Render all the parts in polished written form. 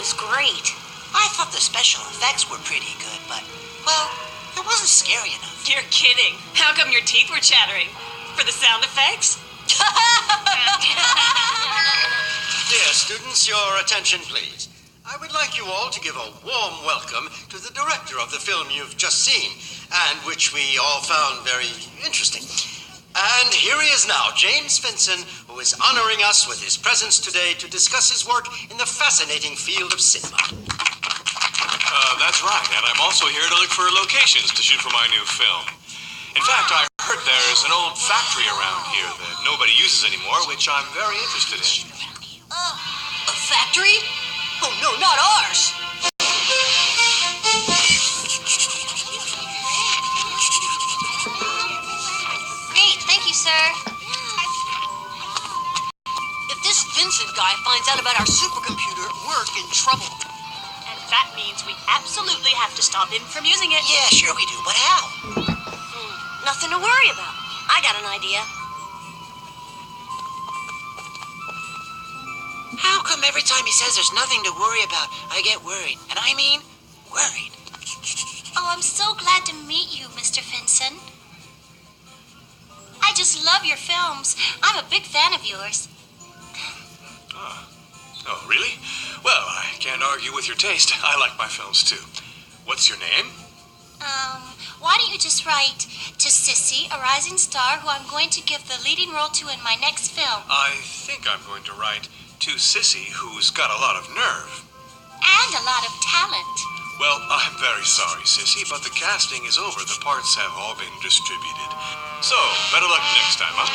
was great. I thought the special effects were pretty good, but, well, it wasn't scary enough. You're kidding. How come your teeth were chattering? For the sound effects? Dear students, your attention, please. I would like you all to give a warm welcome to the director of the film you've just seen, and which we all found very interesting. And here he is now, James Finson, who is honoring us with his presence today to discuss his work in the fascinating field of cinema. That's right, and I'm also here to look for locations to shoot for my new film. In fact, I heard there's an old factory around here that nobody uses anymore, which I'm very interested in. A factory? Oh, no, not ours. Great, thank you, sir. If this Vincent guy finds out about our supercomputer, we're in trouble. And that means we absolutely have to stop him from using it. Yeah, sure we do, but how? Nothing to worry about. I got an idea. How come every time he says there's nothing to worry about, I get worried? And I mean, worried. Oh, I'm so glad to meet you, Mr. Finson. I just love your films. I'm a big fan of yours. Oh, really? Well, I can't argue with your taste. I like my films, too. What's your name? Why don't you just write to Sissy, a rising star who I'm going to give the leading role to in my next film. I think I'm going to write to Sissy, who's got a lot of nerve. And a lot of talent. Well, I'm very sorry, Sissy, but the casting is over. The parts have all been distributed. So, better luck next time, huh?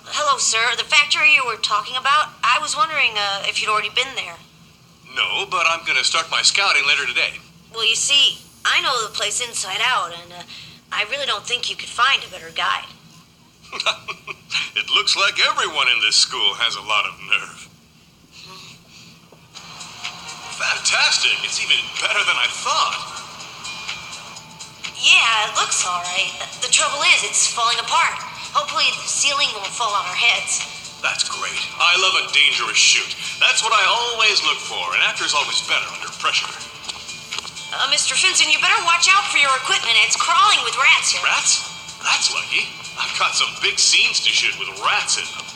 Hello, sir. The factory you were talking about? I was wondering if you'd already been there. No, but I'm going to start my scouting later today. Well, you see, I know the place inside out, and I really don't think you could find a better guide. It looks like everyone in this school has a lot of nerve. Fantastic! It's even better than I thought. Yeah, it looks all right. The trouble is, it's falling apart. Hopefully the ceiling won't fall on our heads. That's great. I love a dangerous shoot. That's what I always look for. An actor's always better under pressure. Mr. Finson, you better watch out for your equipment. It's crawling with rats here. Rats? That's lucky. I've got some big scenes to shoot with rats in them.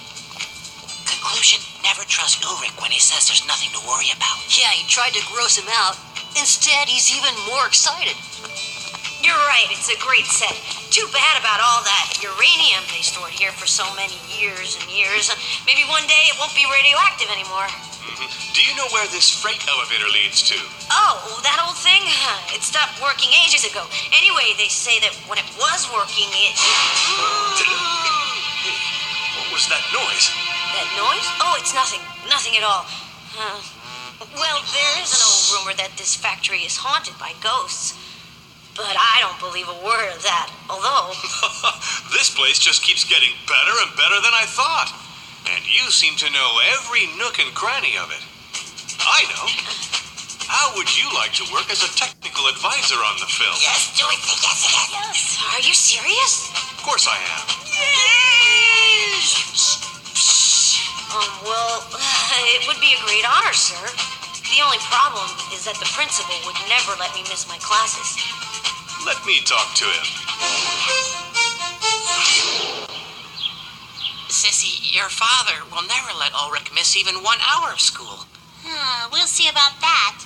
Conclusion, never trust Ulrich when he says there's nothing to worry about. Yeah, he tried to gross him out. Instead, he's even more excited. You're right, it's a great set. Too bad about all that uranium they stored here for so many years and years. Maybe one day it won't be radioactive anymore. Mm-hmm. Do you know where this freight elevator leads to? Oh, that old thing? It stopped working ages ago. Anyway, they say that when it was working, it... Did it? Hey, what was that noise? That noise? Oh, it's nothing. Nothing at all. Well, there is an old rumor that this factory is haunted by ghosts. But I don't believe a word of that, although... This place just keeps getting better and better than I thought. And you seem to know every nook and cranny of it. I know. How would you like to work as a technical advisor on the film? Yes, do it. Yes. Are you serious? Of course I am. Well, it would be a great honor, sir. The only problem is that the principal would never let me miss my classes. Let me talk to him. Sissy, your father will never let Ulrich miss even 1 hour of school. We'll see about that.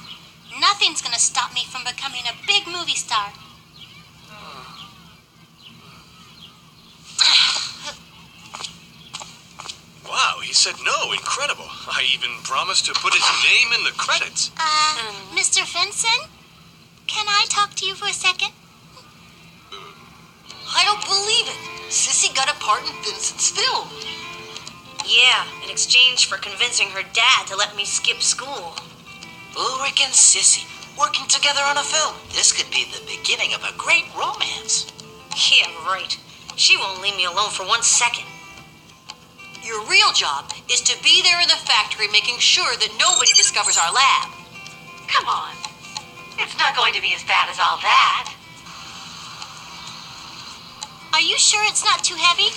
Nothing's gonna stop me from becoming a big movie star. Wow, he said no. Incredible. I even promised to put his name in the credits. Mr. Finson? Can I talk to you for a second? I don't believe it. Sissy got a part in Vincent's film. Yeah, in exchange for convincing her dad to let me skip school. Ulrich and Sissy working together on a film. This could be the beginning of a great romance. Yeah, right. She won't leave me alone for 1 second. Your real job is to be there in the factory making sure that nobody discovers our lab. Come on. It's not going to be as bad as all that. Are you sure it's not too heavy?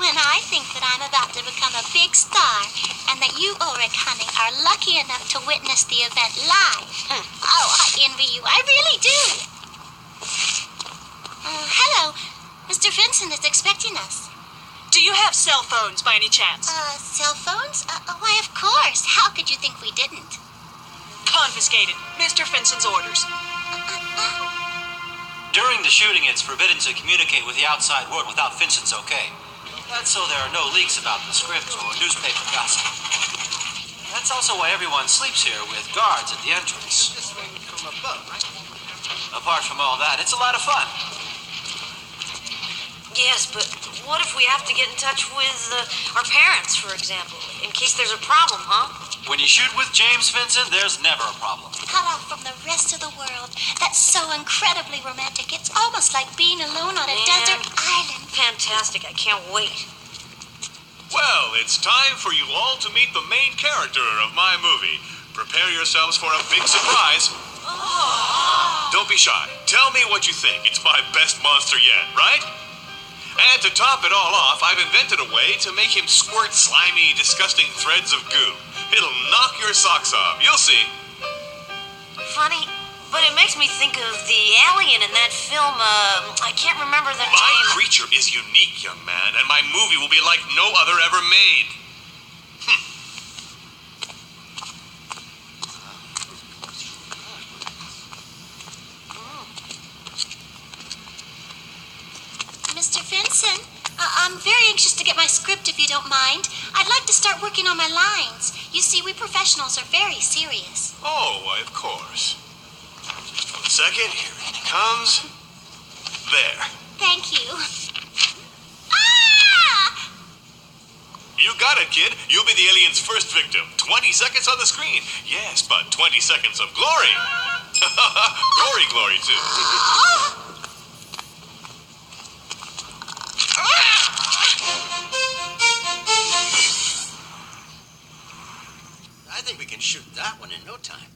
And I think that I'm about to become a big star, and that you, Ulrich, honey, are lucky enough to witness the event live. Oh, I envy you. I really do. Hello. Mr. Vincent is expecting us. Do you have cell phones by any chance? Cell phones? Why, of course. How could you think we didn't? Confiscated. Mr. Vincent's orders. During the shooting, it's forbidden to communicate with the outside world without Vincent's okay. That's so there are no leaks about the script or newspaper gossip. That's also why everyone sleeps here with guards at the entrance. This thing from above, right? Apart from all that, it's a lot of fun. Yes, but what if we have to get in touch with our parents, for example, in case there's a problem, huh? When you shoot with James Vincent, there's never a problem. Cut off from the rest of the world. That's so incredibly romantic. It's almost like being alone on a desert island. Fantastic. I can't wait. Well, it's time for you all to meet the main character of my movie. Prepare yourselves for a big surprise. Don't be shy. Tell me what you think. It's my best monster yet, right? And to top it all off, I've invented a way to make him squirt slimy, disgusting threads of goo. It'll knock your socks off. You'll see. Funny, but it makes me think of the alien in that film, I can't remember the My name. creature is unique, young man, and my movie will be like no other ever made. Mr. Vincent, I'm very anxious to get my script if you don't mind. I'd like to start working on my lines. You see, we professionals are very serious. Oh, why, of course. Just 1 second. Here it comes. There. Thank you. Ah! You got it, kid. You'll be the alien's first victim. 20 seconds on the screen. Yes, but 20 seconds of glory. Glory, too. I think we can shoot that one in no time.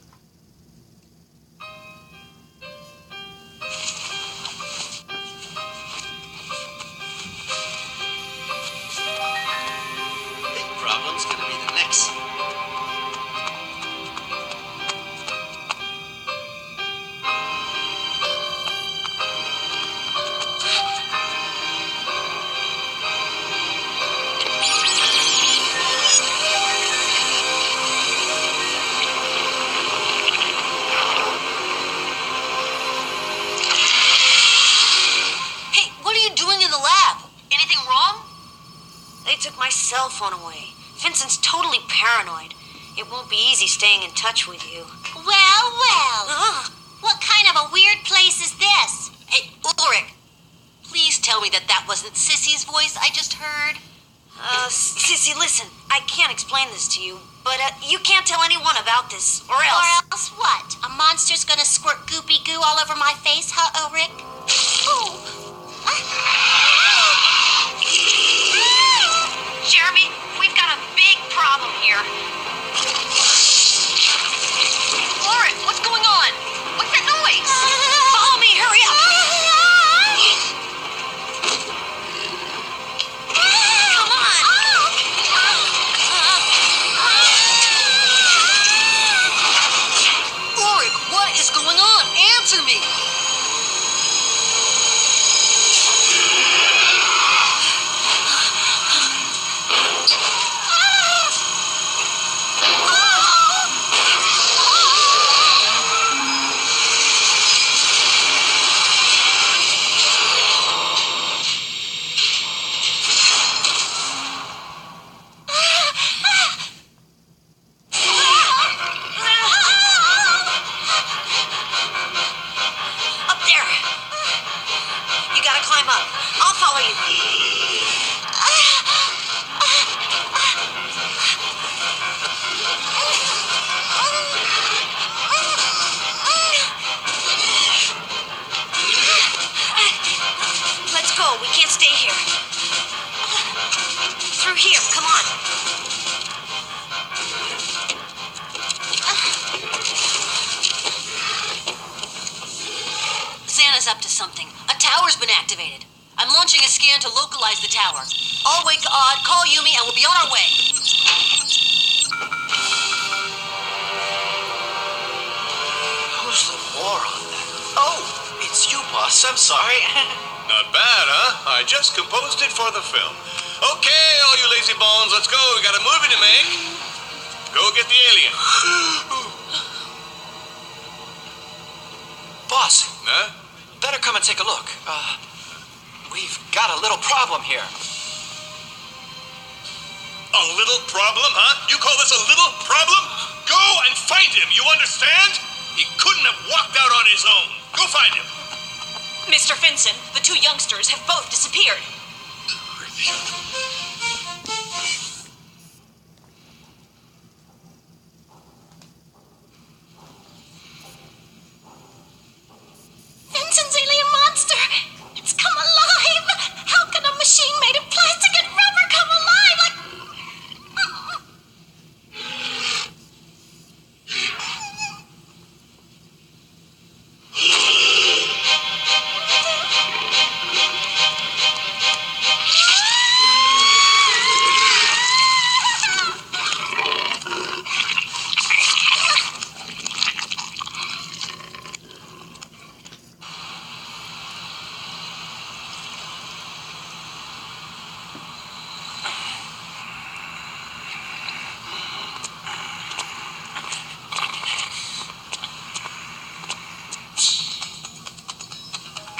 Big problem's gonna be the next scene. Hey, what are you doing in the lab? Anything wrong? They took my cell phone away. Vincent's totally paranoid. It won't be easy staying in touch with you. Well. What kind of a weird place is this? Hey, Ulrich, please tell me that that wasn't Sissy's voice I just heard. Sissy, listen. I can't explain this to you, but you can't tell anyone about this, or else. Or else what? A monster's gonna squirt goopy goo all over my face, huh, Ulrich? Ooh. Jeremy, we've got a big problem here. Ulrich, what's going on? What's that noise? Follow me, hurry up. Come on. Ulrich, what is going on? Answer me! Up there. You gotta climb up. I'll follow you. Let's go. We can't stay here. Through here. Come on. Santa's up to something. A tower's been activated. I'm launching a scan to localize the tower. I'll wake Odd, call Yumi, and we'll be on our way. Who's the moron then? Oh, it's you, boss. I'm sorry. Not bad, huh? I just composed it for the film. Okay, all you lazy bones, let's go. We got a movie to make. Go get the alien. Boss, Huh? better come and take a look. We've got a little problem here. A little problem, huh? You call this a little problem? Go and find him, you understand? He couldn't have walked out on his own. Go find him. Mr. Finson, the two youngsters have both disappeared. Vincent's alien monster! It's come alive! How can a machine made of plastic and rubber come alive? Like.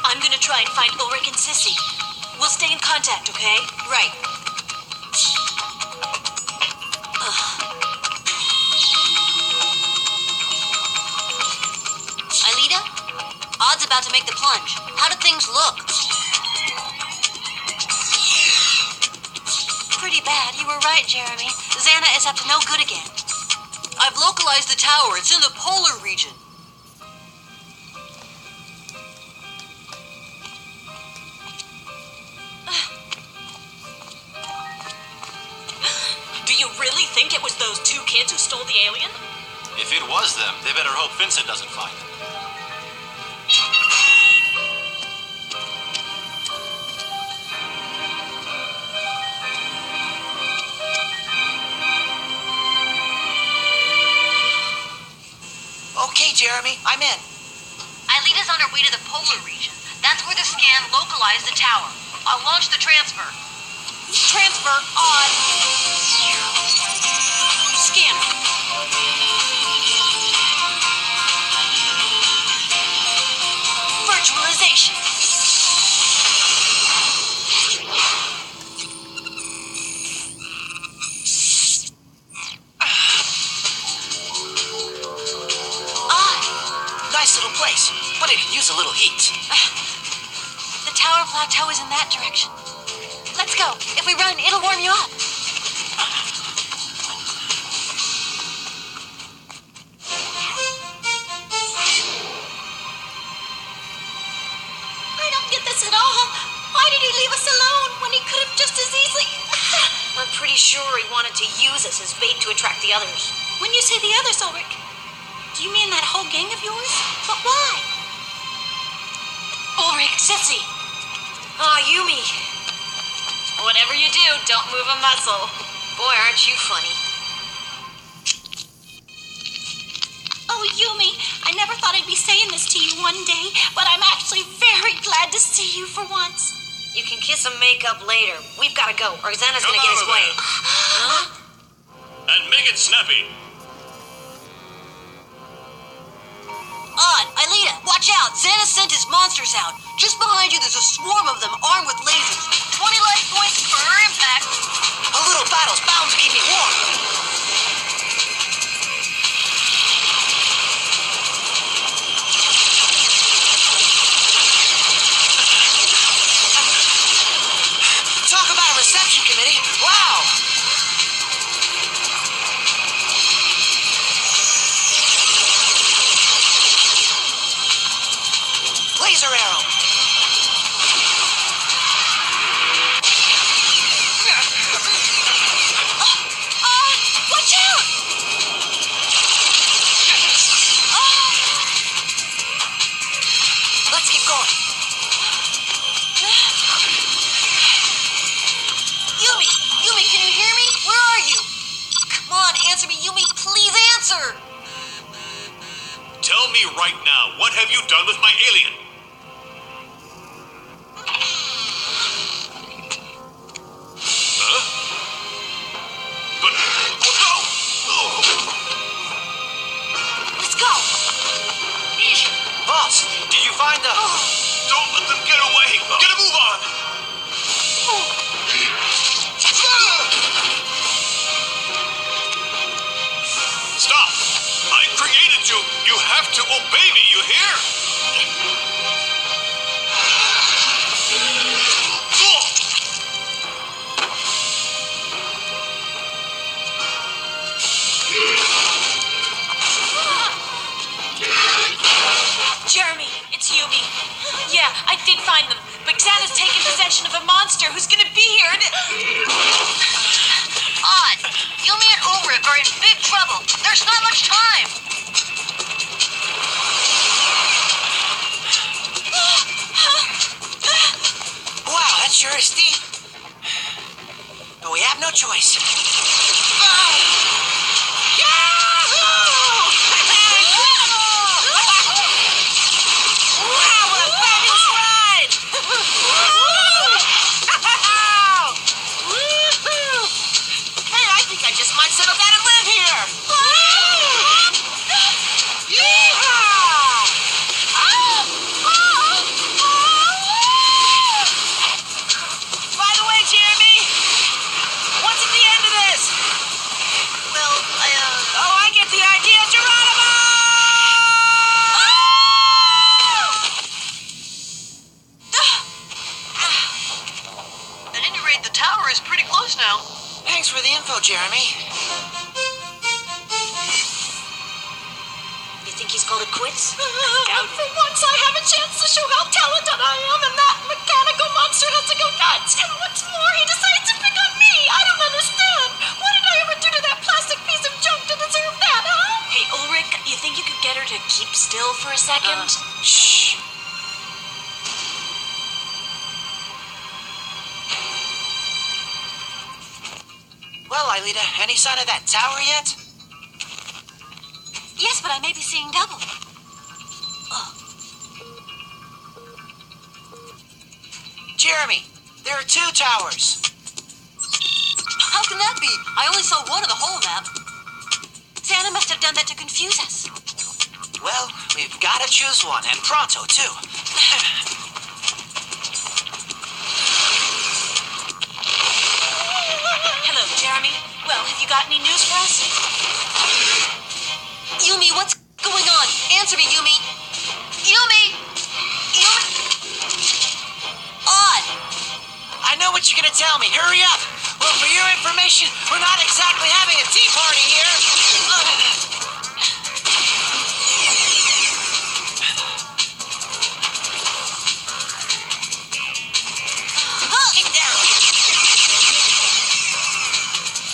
I'm gonna try and find Ulrich and Sissy. We'll stay in contact, okay? Right. Aelita? Odd's about to make the plunge. How do things look? Pretty bad. You were right, Jeremy. Xana is up to no good again. I've localized the tower. It's in the polar region. Do you really think it was those two kids who stole the alien? If it was them, they better hope Vincent doesn't find it. Okay, Jeremy, I'm in. Aelita's on her way to the polar region. That's where the scan localized the tower. I'll launch the transfer. Transfer on. Scan. Virtualization. Nice little place, but it could use a little heat. The tower plateau is in that direction. Let's go. If we run, it'll warm you up. I don't get this at all. Why did he leave us alone when he could have just as easily. I'm pretty sure he wanted to use us as bait to attract the others. When you say the others, Ulrich, do you mean that whole gang of yours? But why? Ulrich, Sissy. Ah, Yumi. Whatever you do, don't move a muscle. Boy, aren't you funny. Oh, Yumi, I never thought I'd be saying this to you one day, but I'm actually very glad to see you for once. You can kiss some makeup later. We've got to go, or Xana's Come gonna get out his of way. there. Huh? And make it snappy. Odd, Aelita, watch out. Xana sent his monsters out. Just behind you, there's a swarm of them armed with lasers. 20 life points per impact. A little battle's bound to keep me warm. Talk about a reception committee. Wow. Laser arrow. answer me, Yumi. Please answer. Tell me right now, what have you done with my alien? Huh? But, oh Let's go. Boss, did you find the... Don't let them get away! Get a move on! Stop! I created you! You have to obey me, you hear? Jeremy, it's Yumi. Yeah, I did find them, but Xana's taken possession of a monster who's gonna be here and... Odd. Yumi and Ulrich are in big trouble. There's not much time. Wow, that sure is steep. But we have no choice. Hey, I think I just might settle down and live here. By the way, Jeremy, what's at the end of this? Well, oh, I get the idea, Geronimo! At any rate, the tower is pretty close now. Thanks for the info, Jeremy. You think he's called it quits? And for once I have a chance to show how talented I am, and that mechanical monster has to go nuts. And what's more, he decides to pick on me. I don't understand. What did I ever do to that plastic piece of junk to deserve that, huh? Hey, Ulrich, you think you could get her to keep still for a second? Shh. Well, Aelita, any sign of that tower yet? Yes, but I may be seeing double. Jeremy, there are 2 towers. How can that be? I only saw one of the whole map. Santa must have done that to confuse us. Well, we've got to choose one, and pronto, too. Hello, Jeremy. Well, have you got any news for us? Yumi, what's going on? Answer me, Yumi. Yumi! Yumi! Odd! I know what you're going to tell me. Hurry up. Well, for your information, we're not exactly having a tea party here. Get down.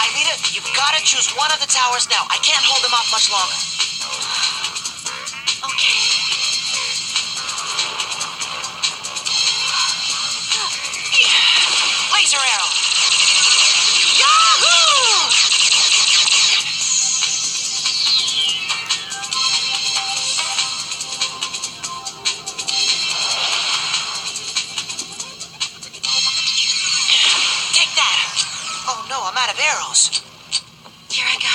Aelita, you've got to choose one of the towers now. I can't hold them off much longer. Okay. Laser arrow. Yahoo! Take that. Oh no, I'm out of arrows. Here I go.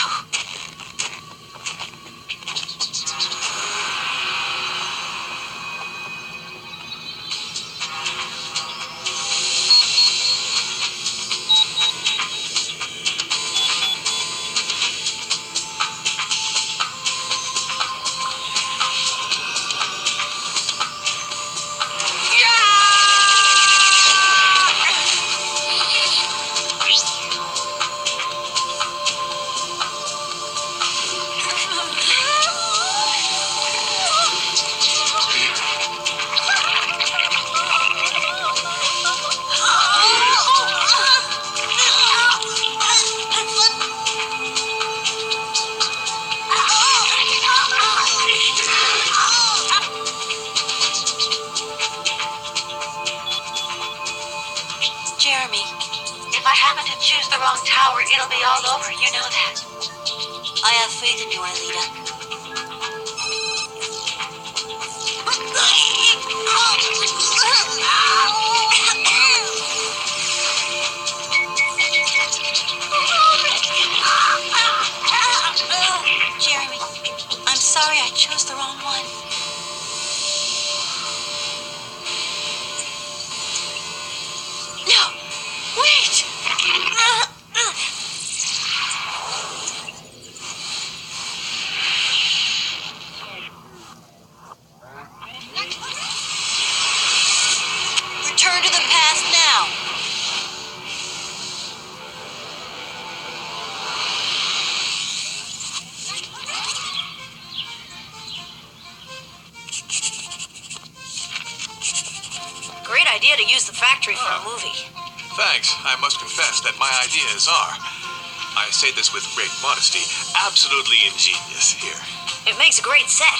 Jeremy, if I happen to choose the wrong tower, it'll be all over. You know that. have faith in you, Aelita. Jeremy, I'm sorry I chose the wrong one. No! Wait! Return to the past now. Great idea to use the factory for a movie. Thanks. I must confess that my ideas are, I say this with great modesty, absolutely ingenious here. It makes a great set.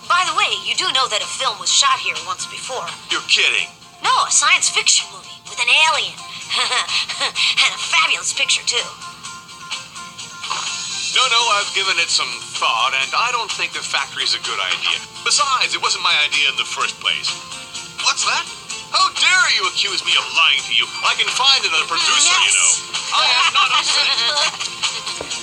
By the way, you do know that a film was shot here once before. You're kidding. No, a science fiction movie with an alien. And a fabulous picture, too. No, I've given it some thought, and I don't think the factory's a good idea. Besides, it wasn't my idea in the first place. What's that? How dare you accuse me of lying to you? I can find another producer, Yes. you know. I am not upset.